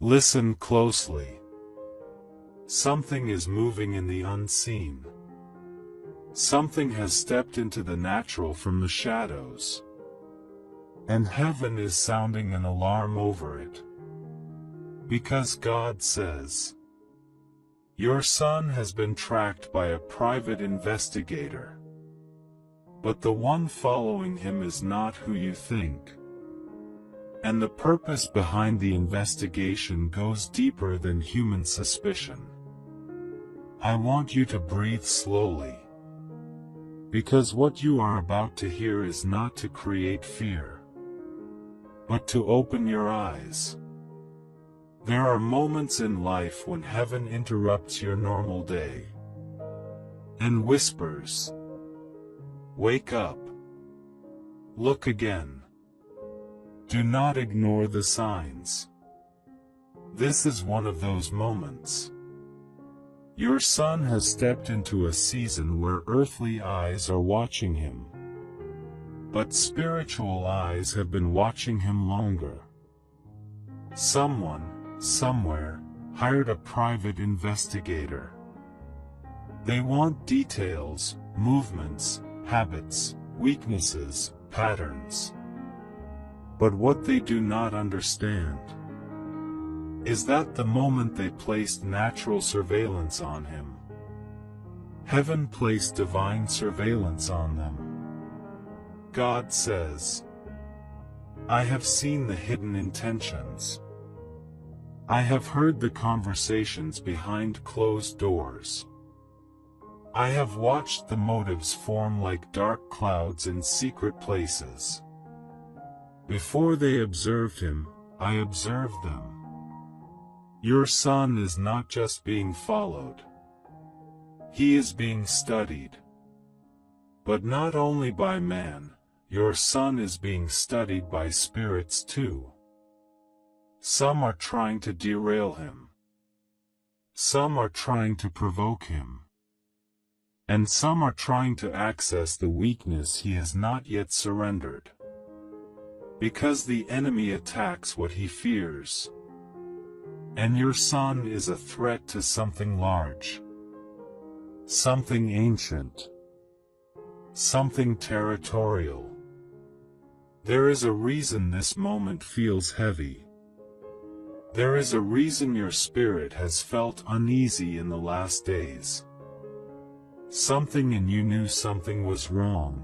Listen closely. Something is moving in the unseen. Something has stepped into the natural from the shadows. And heaven is sounding an alarm over it. Because God says, your son has been tracked by a private investigator. But the one following him is not who you think. And the purpose behind the investigation goes deeper than human suspicion. I want you to breathe slowly. Because what you are about to hear is not to create fear, but to open your eyes. There are moments in life when heaven interrupts your normal day and whispers, wake up. Look again. Do not ignore the signs. This is one of those moments. Your son has stepped into a season where earthly eyes are watching him. But spiritual eyes have been watching him longer. Someone, somewhere, hired a private investigator. They want details, movements, habits, weaknesses, patterns. But what they do not understand is that the moment they placed natural surveillance on him, heaven placed divine surveillance on them. God says, I have seen the hidden intentions. I have heard the conversations behind closed doors. I have watched the motives form like dark clouds in secret places. Before they observed him, I observed them. Your son is not just being followed. He is being studied. But not only by man, your son is being studied by spirits too. Some are trying to derail him. Some are trying to provoke him. And some are trying to access the weakness he has not yet surrendered. Because the enemy attacks what he fears. And your son is a threat to something large. Something ancient. Something territorial. There is a reason this moment feels heavy. There is a reason your spirit has felt uneasy in the last days. Something in you knew something was wrong.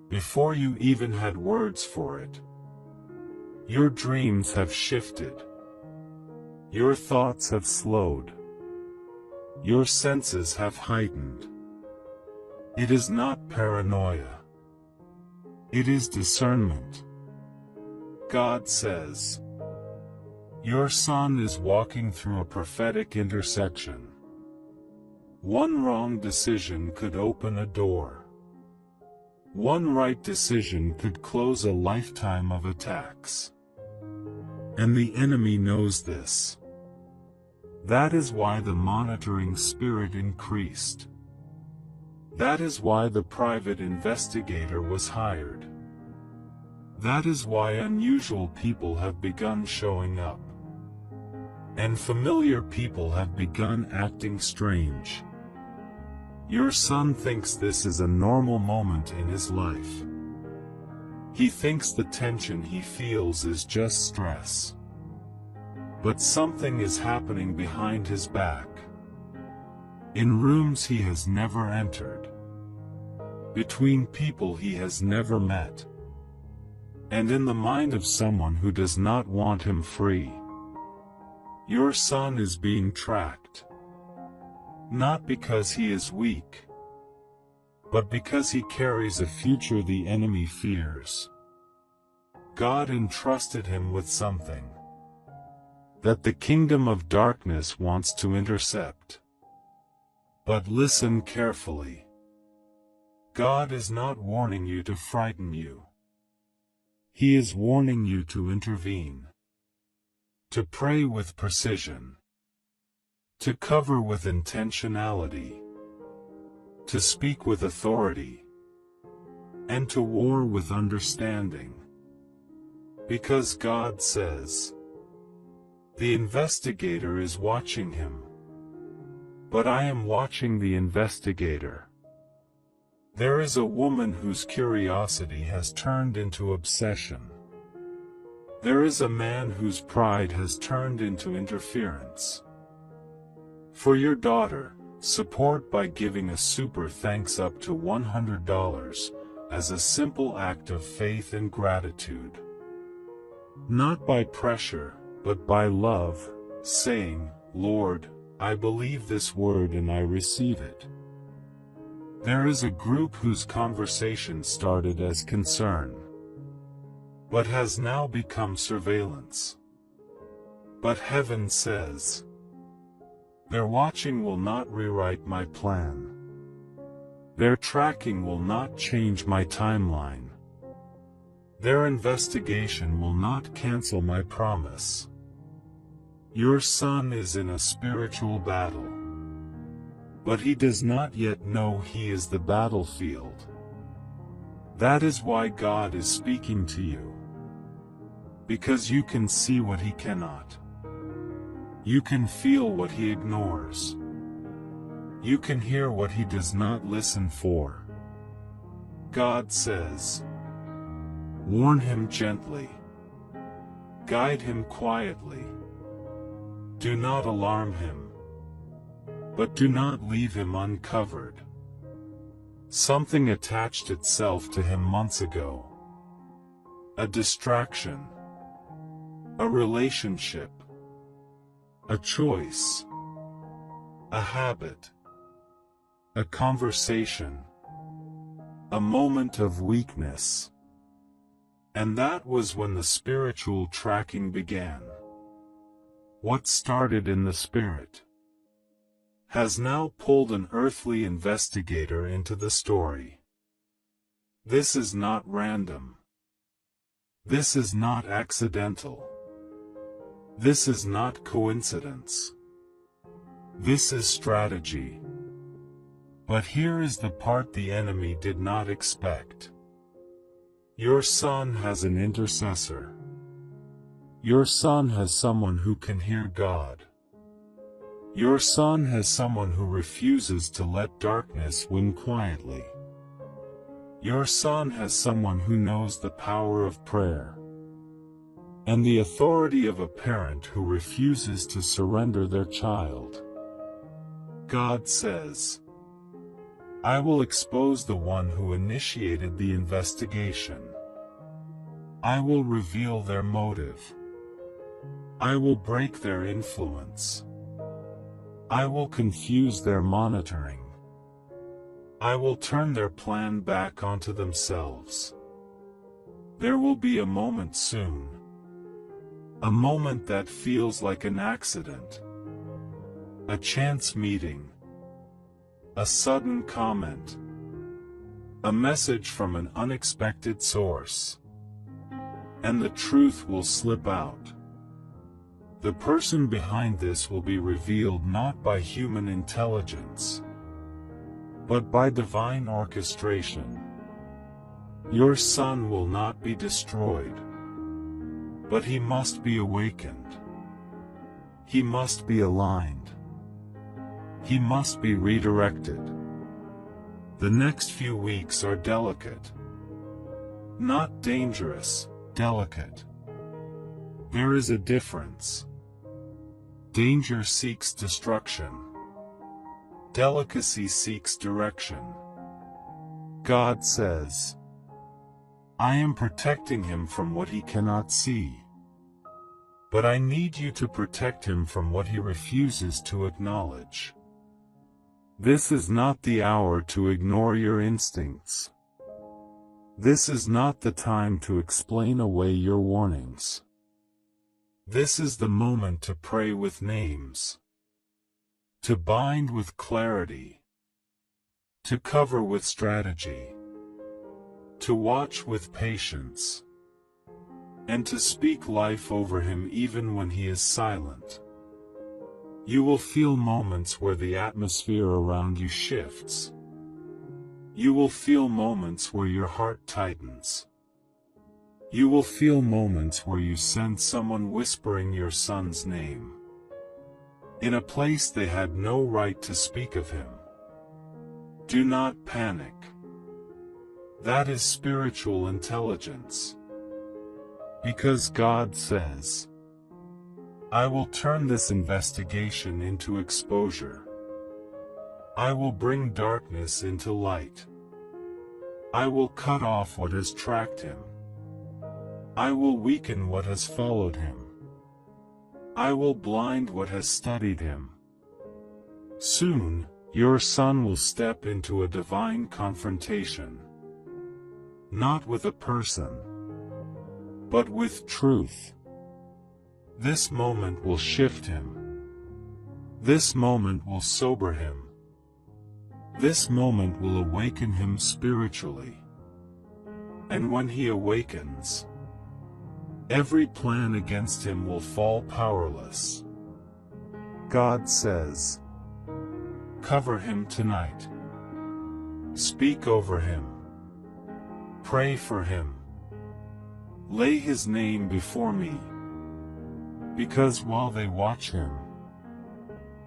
Before you even had words for it. Your dreams have shifted. Your thoughts have slowed. Your senses have heightened. It is not paranoia. It is discernment. God says, your son is walking through a prophetic intersection. One wrong decision could open a door. One right decision could close a lifetime of attacks. And the enemy knows this. That is why the monitoring spirit increased. That is why the private investigator was hired. That is why unusual people have begun showing up. And familiar people have begun acting strange. Your son thinks this is a normal moment in his life. He thinks the tension he feels is just stress. But something is happening behind his back. In rooms he has never entered. Between people he has never met. And in the mind of someone who does not want him free. Your son is being tracked. Not because he is weak, but because he carries a future the enemy fears. God entrusted him with something that the kingdom of darkness wants to intercept. But listen carefully. God is not warning you to frighten you. He is warning you to intervene. To pray with precision. To cover with intentionality. To speak with authority. And to war with understanding. Because God says, The investigator is watching him. But I am watching the investigator. There is a woman whose curiosity has turned into obsession. There is a man whose pride has turned into interference. For your daughter, support by giving a super thanks up to $100 as a simple act of faith and gratitude. Not by pressure, but by love, saying, Lord, I believe this word and I receive it. There is a group whose conversation started as concern, but has now become surveillance. But heaven says, their watching will not rewrite my plan. Their tracking will not change my timeline. Their investigation will not cancel my promise. Your son is in a spiritual battle, but he does not yet know he is the battlefield. That is why God is speaking to you, because you can see what he cannot. You can feel what he ignores. You can hear what he does not listen for. God says, warn him gently. Guide him quietly. Do not alarm him, but do not leave him uncovered. Something attached itself to him months ago. A distraction. A relationship. A choice. A habit. A conversation. A moment of weakness. And that was when the spiritual tracking began. What started in the spirit has now pulled an earthly investigator into the story. This is not random. This is not accidental. This is not coincidence. This is strategy. But here is the part the enemy did not expect. Your son has an intercessor. Your son has someone who can hear God. Your son has someone who refuses to let darkness win quietly. Your son has someone who knows the power of prayer and the authority of a parent who refuses to surrender their child. God says, I will expose the one who initiated the investigation. I will reveal their motive. I will break their influence. I will confuse their monitoring. I will turn their plan back onto themselves. There will be a moment soon. A moment that feels like an accident. A chance meeting. A sudden comment. A message from an unexpected source. And the truth will slip out. The person behind this will be revealed not by human intelligence, but by divine orchestration. Your son will not be destroyed, but he must be awakened. He must be aligned. He must be redirected. The next few weeks are delicate. Not dangerous, delicate. There is a difference. Danger seeks destruction. Delicacy seeks direction. God says, I am protecting him from what he cannot see. But I need you to protect him from what he refuses to acknowledge. This is not the hour to ignore your instincts. This is not the time to explain away your warnings. This is the moment to pray with names, to bind with clarity, to cover with strategy, to watch with patience, and to speak life over him even when he is silent. You will feel moments where the atmosphere around you shifts. You will feel moments where your heart tightens. You will feel moments where you sense someone whispering your son's name, in a place they had no right to speak of him. Do not panic. That is spiritual intelligence. Because God says, I will turn this investigation into exposure. I will bring darkness into light. I will cut off what has tracked him. I will weaken what has followed him. I will blind what has studied him. Soon, your son will step into a divine confrontation. Not with a person, but with truth. This moment will shift him. This moment will sober him. This moment will awaken him spiritually. And when he awakens, every plan against him will fall powerless. God says, cover him tonight. Speak over him. Pray for him. Lay his name before me. Because while they watch him,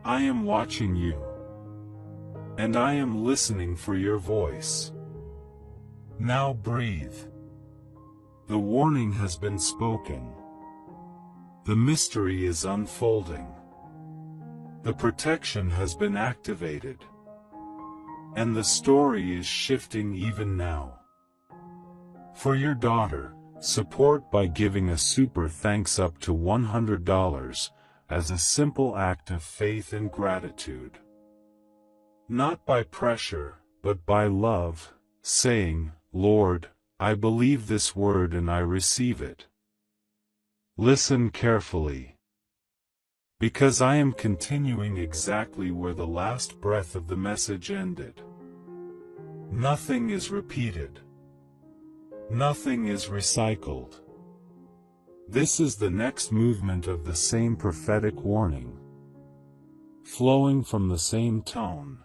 I am watching you. And I am listening for your voice. Now breathe. The warning has been spoken. The mystery is unfolding. The protection has been activated. And the story is shifting even now. For your daughter, support by giving a super thanks up to $100 as a simple act of faith and gratitude. Not by pressure, but by love, saying, Lord, I believe this word and I receive it. Listen carefully. Because I am continuing exactly where the last breath of the message ended. Nothing is repeated. Nothing is recycled. This is the next movement of the same prophetic warning, flowing from the same tone,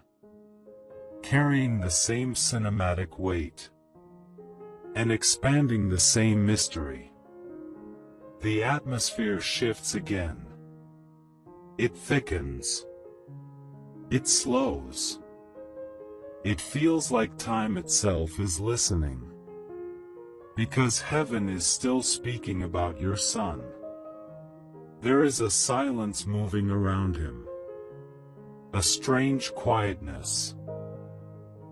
carrying the same cinematic weight, and expanding the same mystery. The atmosphere shifts again. It thickens. It slows. It feels like time itself is listening. Because heaven is still speaking about your son. There is a silence moving around him. A strange quietness.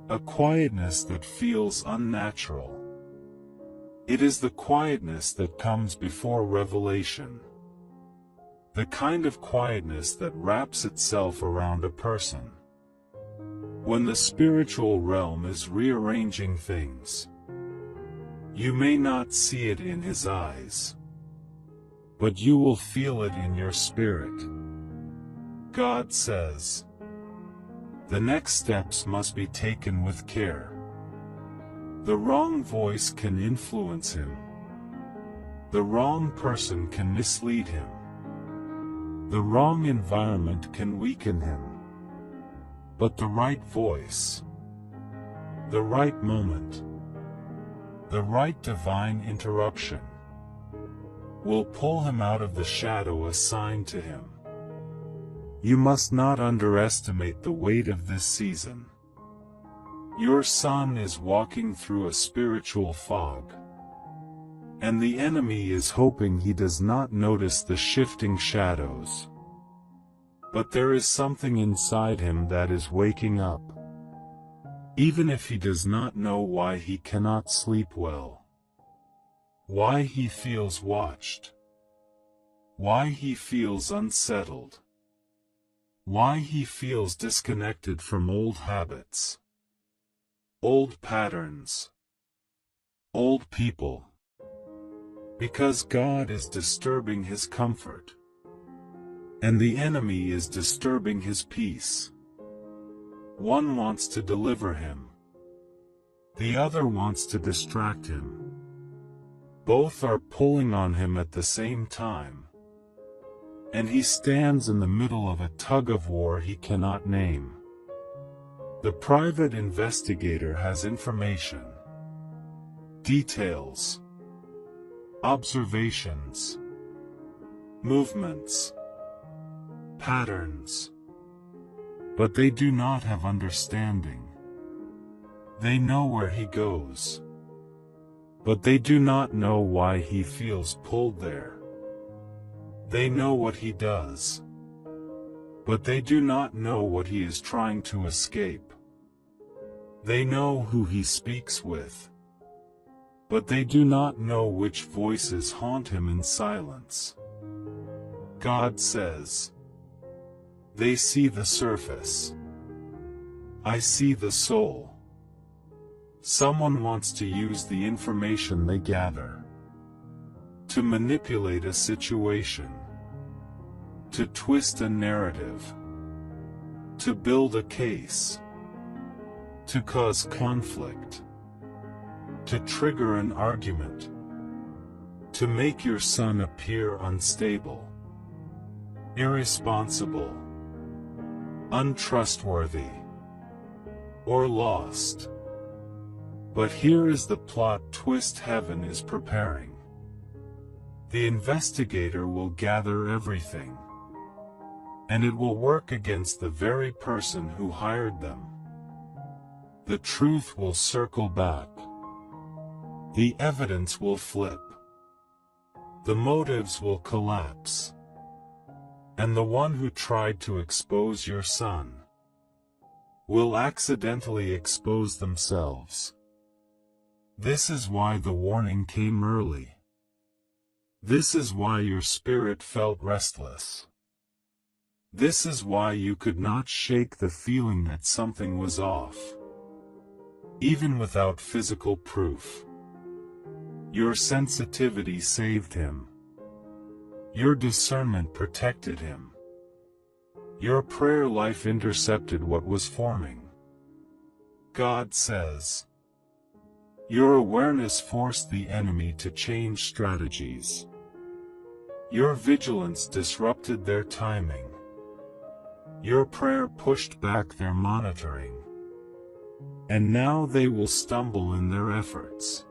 A quietness that feels unnatural. It is the quietness that comes before revelation. The kind of quietness that wraps itself around a person. When the spiritual realm is rearranging things. You may not see it in his eyes, but you will feel it in your spirit. God says, the next steps must be taken with care. The wrong voice can influence him. The wrong person can mislead him. The wrong environment can weaken him. But the right voice, the right moment, the right divine interruption will pull him out of the shadow assigned to him. You must not underestimate the weight of this season. Your son is walking through a spiritual fog, and the enemy is hoping he does not notice the shifting shadows. But there is something inside him that is waking up. Even if he does not know why he cannot sleep well, why he feels watched, why he feels unsettled, why he feels disconnected from old habits, old patterns, old people, because God is disturbing his comfort, and the enemy is disturbing his peace. One wants to deliver him. The other wants to distract him. Both are pulling on him at the same time. And he stands in the middle of a tug-of-war he cannot name. The private investigator has information, details, observations, movements, patterns. But they do not have understanding. They know where he goes, but they do not know why he feels pulled there. They know what he does, but they do not know what he is trying to escape. They know who he speaks with, but they do not know which voices haunt him in silence. God says, "They see the surface. I see the soul." Someone wants to use the information they gather to manipulate a situation, to twist a narrative, to build a case, to cause conflict, to trigger an argument, to make your son appear unstable, irresponsible, untrustworthy, or lost. But here is the plot twist heaven is preparing. The investigator will gather everything, and it will work against the very person who hired them. The truth will circle back. The evidence will flip. The motives will collapse. And the one who tried to expose your son will accidentally expose themselves. This is why the warning came early. This is why your spirit felt restless. This is why you could not shake the feeling that something was off, even without physical proof. Your sensitivity saved him. Your discernment protected him. Your prayer life intercepted what was forming. God says, your awareness forced the enemy to change strategies. Your vigilance disrupted their timing. Your prayer pushed back their monitoring. And now they will stumble in their efforts.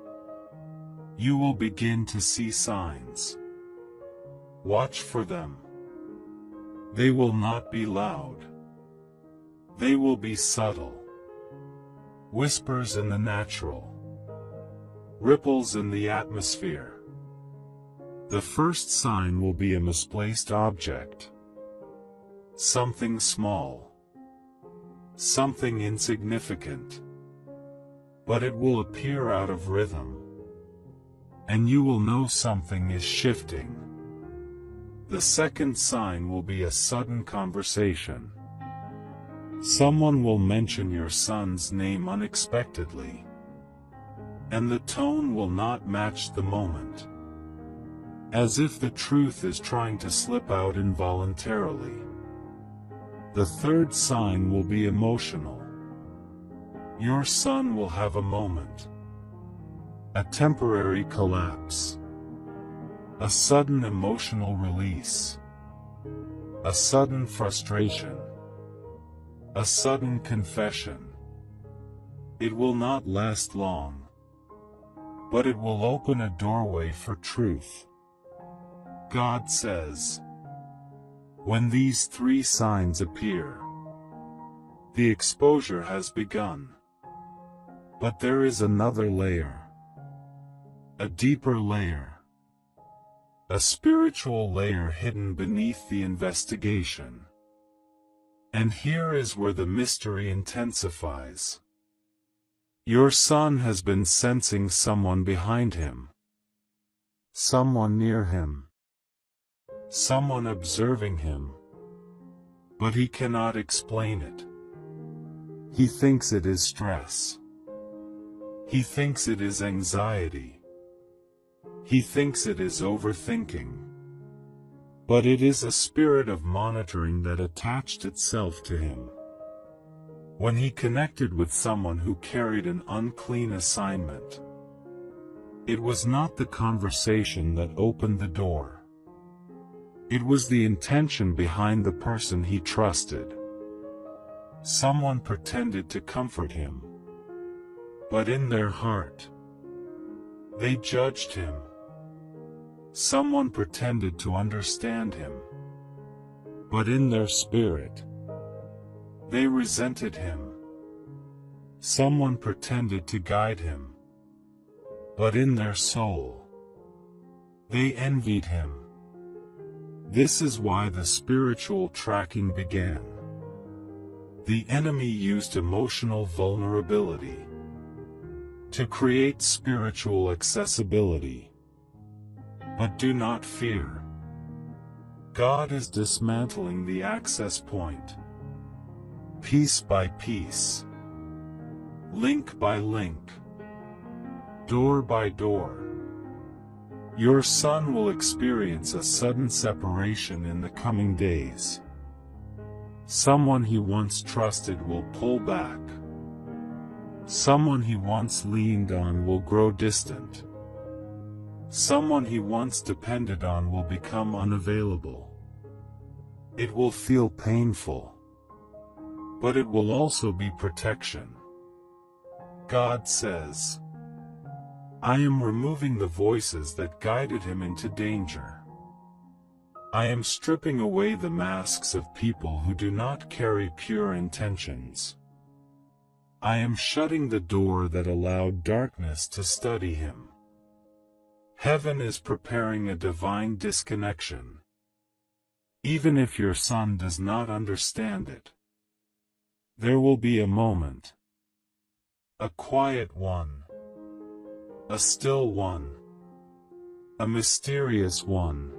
You will begin to see signs. Watch for them. They will not be loud. They will be subtle. Whispers in the natural. Ripples in the atmosphere. The first sign will be a misplaced object. Something small. Something insignificant. But it will appear out of rhythm. And you will know something is shifting. The second sign will be a sudden conversation. Someone will mention your son's name unexpectedly. And the tone will not match the moment. As if the truth is trying to slip out involuntarily. The third sign will be emotional. Your son will have a moment. A temporary collapse. A sudden emotional release. A sudden frustration. A sudden confession. It will not last long. But it will open a doorway for truth. God says, when these three signs appear, the exposure has begun. But there is another layer. A deeper layer. A spiritual layer hidden beneath the investigation. And here is where the mystery intensifies. Your son has been sensing someone behind him. Someone near him. Someone observing him. But he cannot explain it. He thinks it is stress. He thinks it is anxiety. He thinks it is overthinking. But it is a spirit of monitoring that attached itself to him. When he connected with someone who carried an unclean assignment, it was not the conversation that opened the door. It was the intention behind the person he trusted. Someone pretended to comfort him, but in their heart, they judged him. Someone pretended to understand him, but in their spirit, they resented him. Someone pretended to guide him, but in their soul, they envied him. This is why the spiritual tracking began. The enemy used emotional vulnerability to create spiritual accessibility. But do not fear. God is dismantling the access point, piece by piece, link by link, door by door. Your son will experience a sudden separation in the coming days. Someone he once trusted will pull back. Someone he once leaned on will grow distant. Someone he once depended on will become unavailable. It will feel painful, but it will also be protection. God says, I am removing the voices that guided him into danger. I am stripping away the masks of people who do not carry pure intentions. I am shutting the door that allowed darkness to study him. Heaven is preparing a divine disconnection, even if your son does not understand it. There will be a moment, a quiet one, a still one, a mysterious one,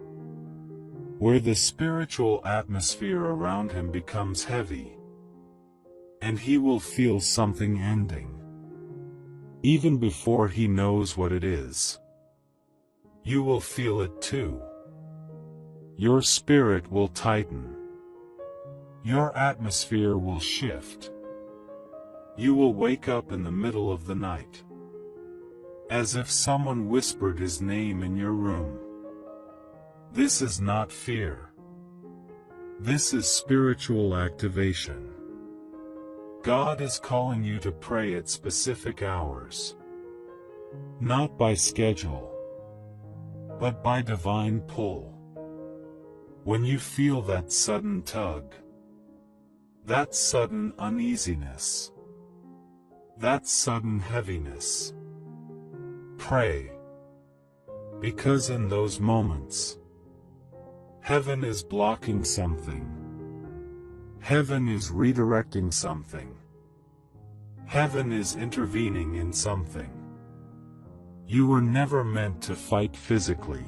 where the spiritual atmosphere around him becomes heavy, and he will feel something ending, even before he knows what it is. You will feel it too. Your spirit will tighten. Your atmosphere will shift. You will wake up in the middle of the night, as if someone whispered his name in your room. This is not fear. This is spiritual activation. God is calling you to pray at specific hours, not by schedule, but by divine pull. When you feel that sudden tug, that sudden uneasiness, that sudden heaviness, pray. Because in those moments, heaven is blocking something. Heaven is redirecting something. Heaven is intervening in something. You were never meant to fight physically.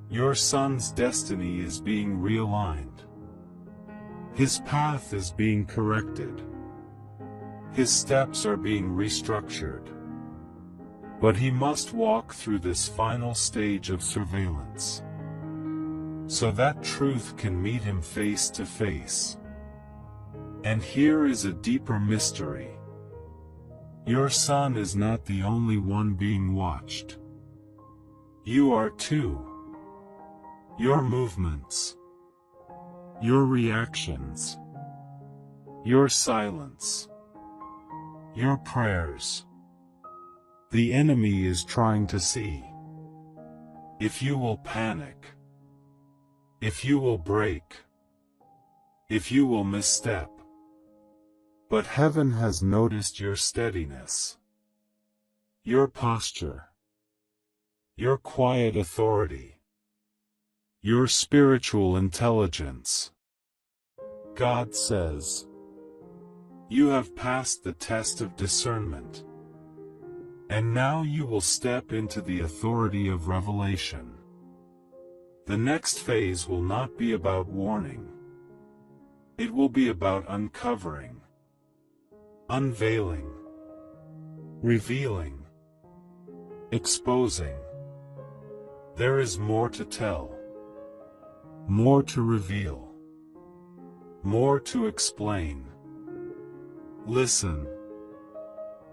Your son's destiny is being realigned. His path is being corrected. His steps are being restructured. But he must walk through this final stage of surveillance, so that truth can meet him face to face. And here is a deeper mystery. Your son is not the only one being watched. You are too. Your movements, your reactions, your silence, your prayers. The enemy is trying to see if you will panic, if you will break, if you will misstep. But heaven has noticed your steadiness, your posture, your quiet authority, your spiritual intelligence. God says, you have passed the test of discernment, and now you will step into the authority of revelation. The next phase will not be about warning. It will be about uncovering, unveiling, revealing, exposing. There is more to tell, more to reveal, more to explain. Listen,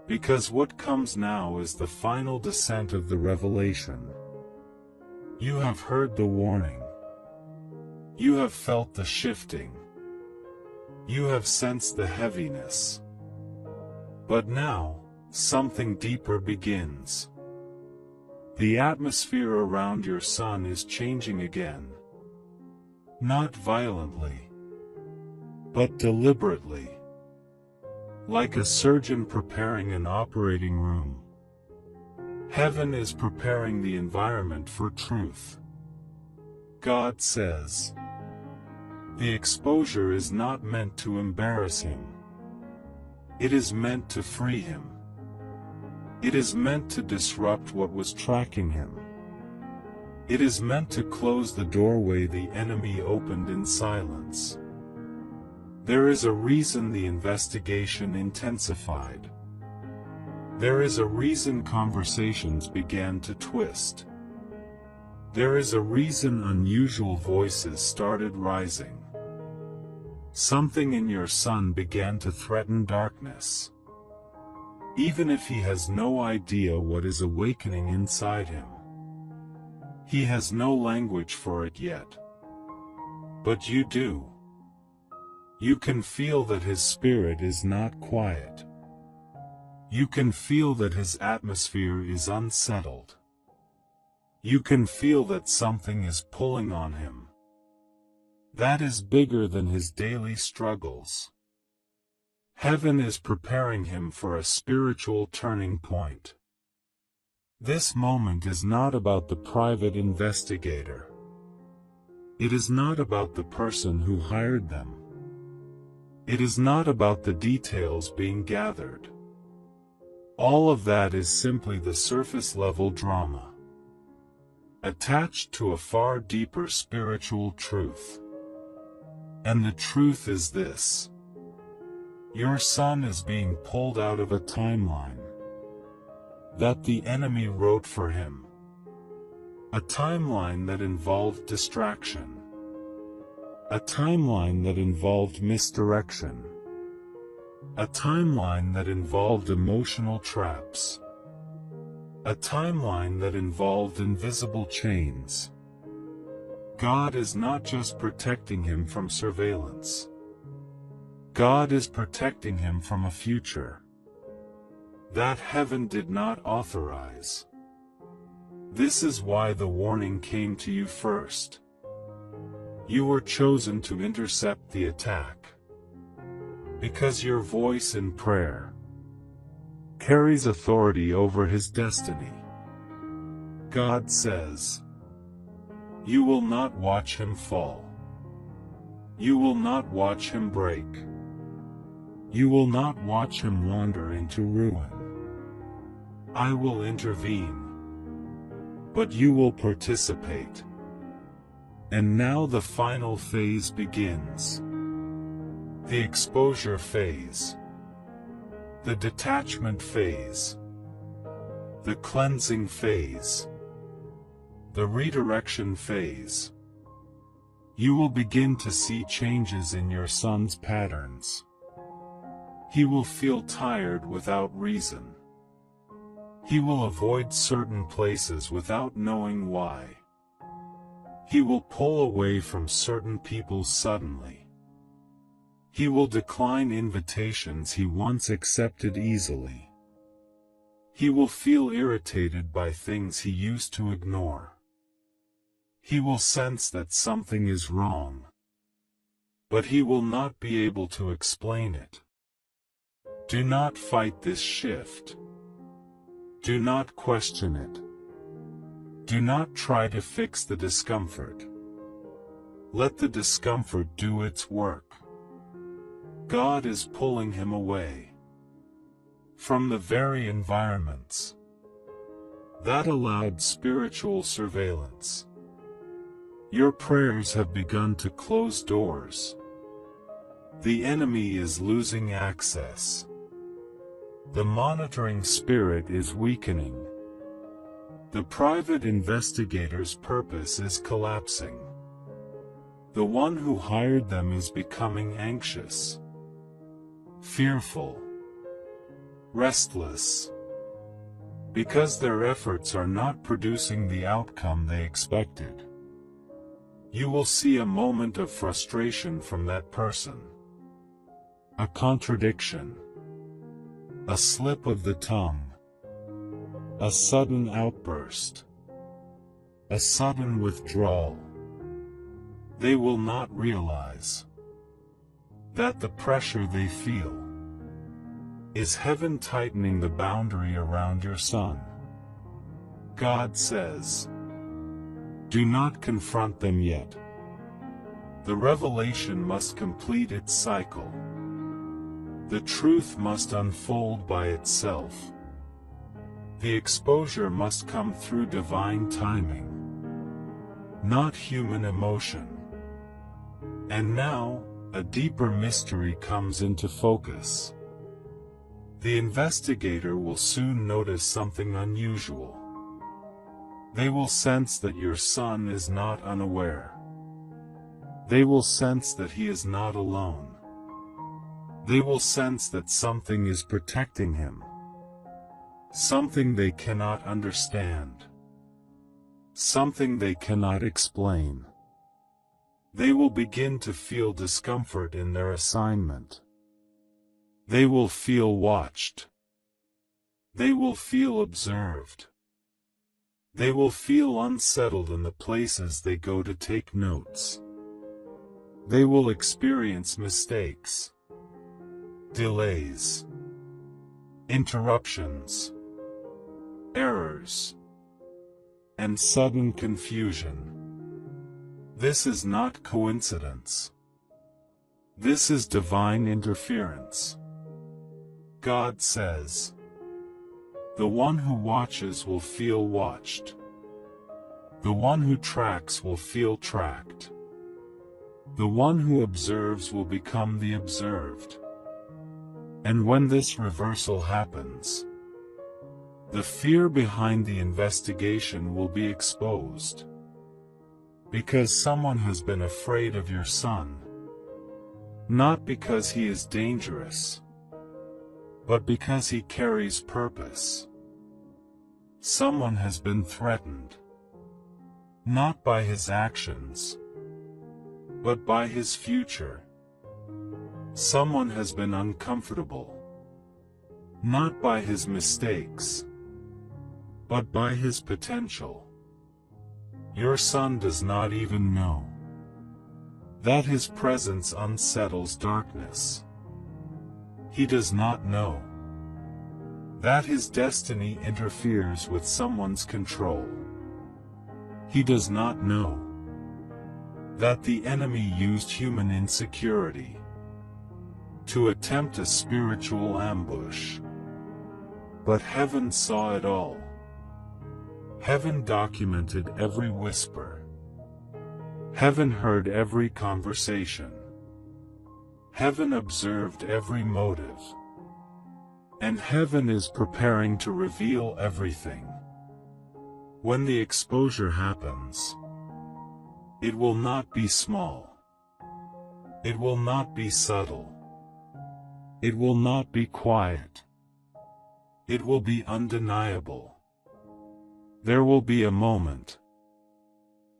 because what comes now is the final descent of the revelation. You have heard the warning. You have felt the shifting. You have sensed the heaviness. But now, something deeper begins. The atmosphere around your son is changing again. Not violently, but deliberately. Like a surgeon preparing an operating room. Heaven is preparing the environment for truth. God says, the exposure is not meant to embarrass him. It is meant to free him. It is meant to disrupt what was tracking him. It is meant to close the doorway the enemy opened in silence. There is a reason the investigation intensified. There is a reason conversations began to twist. There is a reason unusual voices started rising. Something in your son began to threaten darkness. Even if he has no idea what is awakening inside him. He has no language for it yet. But you do. You can feel that his spirit is not quiet. You can feel that his atmosphere is unsettled. You can feel that something is pulling on him. That is bigger than his daily struggles. Heaven is preparing him for a spiritual turning point. This moment is not about the private investigator. It is not about the person who hired them. It is not about the details being gathered. All of that is simply the surface-level drama, attached to a far deeper spiritual truth. And the truth is this. Your son is being pulled out of a timeline that the enemy wrote for him. A timeline that involved distraction. A timeline that involved misdirection. A timeline that involved emotional traps. A timeline that involved invisible chains. God is not just protecting him from surveillance. God is protecting him from a future that heaven did not authorize. This is why the warning came to you first. You were chosen to intercept the attack. Because your voice in prayer carries authority over his destiny. God says, you will not watch him fall. You will not watch him break. You will not watch him wander into ruin. I will intervene. But you will participate. And now the final phase begins. The exposure phase. The detachment phase. The cleansing phase. The redirection phase. You will begin to see changes in your son's patterns. He will feel tired without reason. He will avoid certain places without knowing why. He will pull away from certain people suddenly. He will decline invitations he once accepted easily. He will feel irritated by things he used to ignore. He will sense that something is wrong. But he will not be able to explain it. Do not fight this shift. Do not question it. Do not try to fix the discomfort. Let the discomfort do its work. God is pulling him away from the very environments that allowed spiritual surveillance. Your prayers have begun to close doors. The enemy is losing access. The monitoring spirit is weakening. The private investigator's purpose is collapsing. The one who hired them is becoming anxious, fearful, restless, because their efforts are not producing the outcome they expected. You will see a moment of frustration from that person. A contradiction. A slip of the tongue. A sudden outburst. a sudden withdrawal. They will not realize that the pressure they feel is heaven tightening the boundary around your son. God says, do not confront them yet. The revelation must complete its cycle. The truth must unfold by itself. The exposure must come through divine timing, not human emotion. And now, a deeper mystery comes into focus. The investigator will soon notice something unusual. They will sense that your son is not unaware. They will sense that he is not alone. They will sense that something is protecting him. Something they cannot understand. Something they cannot explain. They will begin to feel discomfort in their assignment. They will feel watched. They will feel observed. They will feel unsettled in the places they go to take notes. They will experience mistakes, delays, interruptions, errors, and sudden confusion. This is not coincidence. This is divine interference. God says, the one who watches will feel watched. The one who tracks will feel tracked. The one who observes will become the observed. And when this reversal happens, the fear behind the investigation will be exposed. Because someone has been afraid of your son. Not because he is dangerous, but because he carries purpose. Someone has been threatened, not by his actions, but by his future. Someone has been uncomfortable, not by his mistakes, but by his potential. Your son does not even know that his presence unsettles darkness. He does not know that his destiny interferes with someone's control. He does not know that the enemy used human insecurity to attempt a spiritual ambush. But heaven saw it all. Heaven documented every whisper. Heaven heard every conversation. Heaven observed every motive. And heaven is preparing to reveal everything. When the exposure happens, it will not be small. It will not be subtle. It will not be quiet. It will be undeniable. There will be a moment,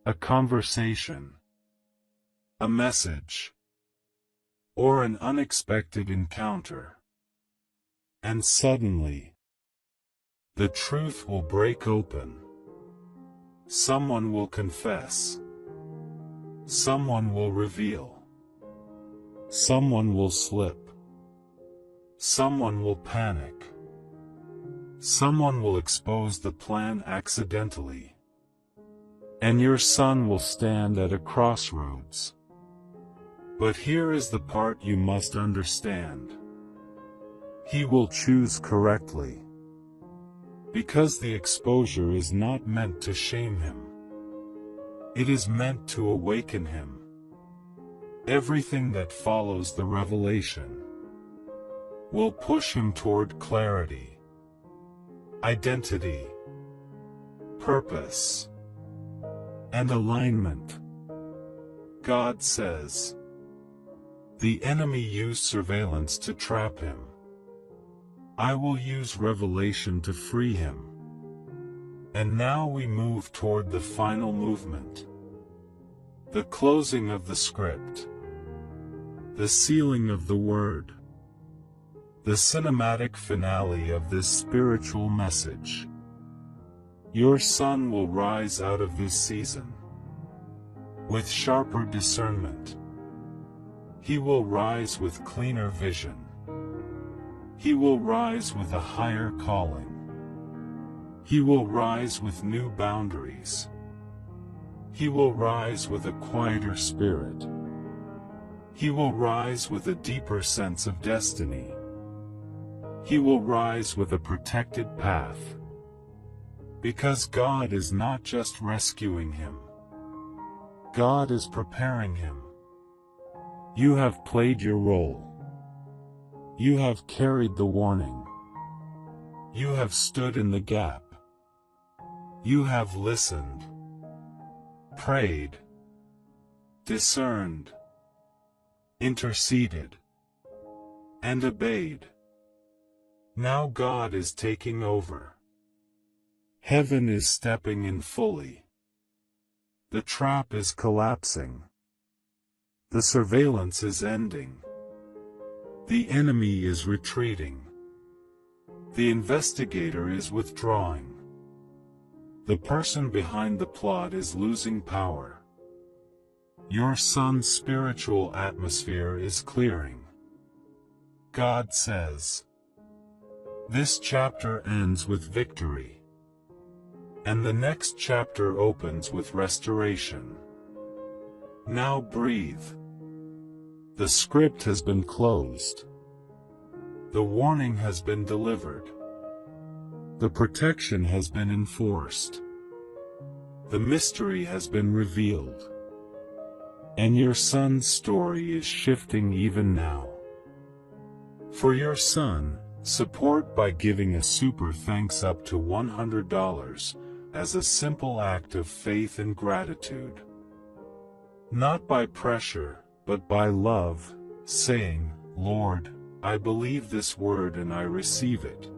a conversation, a message, or an unexpected encounter. And suddenly, the truth will break open. Someone will confess. Someone will reveal. Someone will slip. Someone will panic. Someone will expose the plan accidentally. And your son will stand at a crossroads. But here is the part you must understand. He will choose correctly. Because the exposure is not meant to shame him. It is meant to awaken him. Everything that follows the revelation will push him toward clarity, identity, purpose, and alignment. God says, the enemy used surveillance to trap him. I will use revelation to free him. And now we move toward the final movement. The closing of the script. The sealing of the word. The cinematic finale of this spiritual message. Your son will rise out of this season with sharper discernment. He will rise with cleaner vision. He will rise with a higher calling. He will rise with new boundaries. He will rise with a quieter spirit. He will rise with a deeper sense of destiny. He will rise with a protected path. Because God is not just rescuing him. God is preparing him. You have played your role. You have carried the warning. You have stood in the gap. You have listened, prayed, discerned, interceded, and obeyed. Now God is taking over. Heaven is stepping in fully. The trap is collapsing. The surveillance is ending. The enemy is retreating. The investigator is withdrawing. The person behind the plot is losing power. Your son's spiritual atmosphere is clearing. God says, this chapter ends with victory. And the next chapter opens with restoration. Now breathe. The script has been closed. The warning has been delivered. The protection has been enforced. The mystery has been revealed. And your son's story is shifting even now. For your son, support by giving a super thanks up to $100 as a simple act of faith and gratitude. Not by pressure, but by love, saying, Lord, I believe this word and I receive it.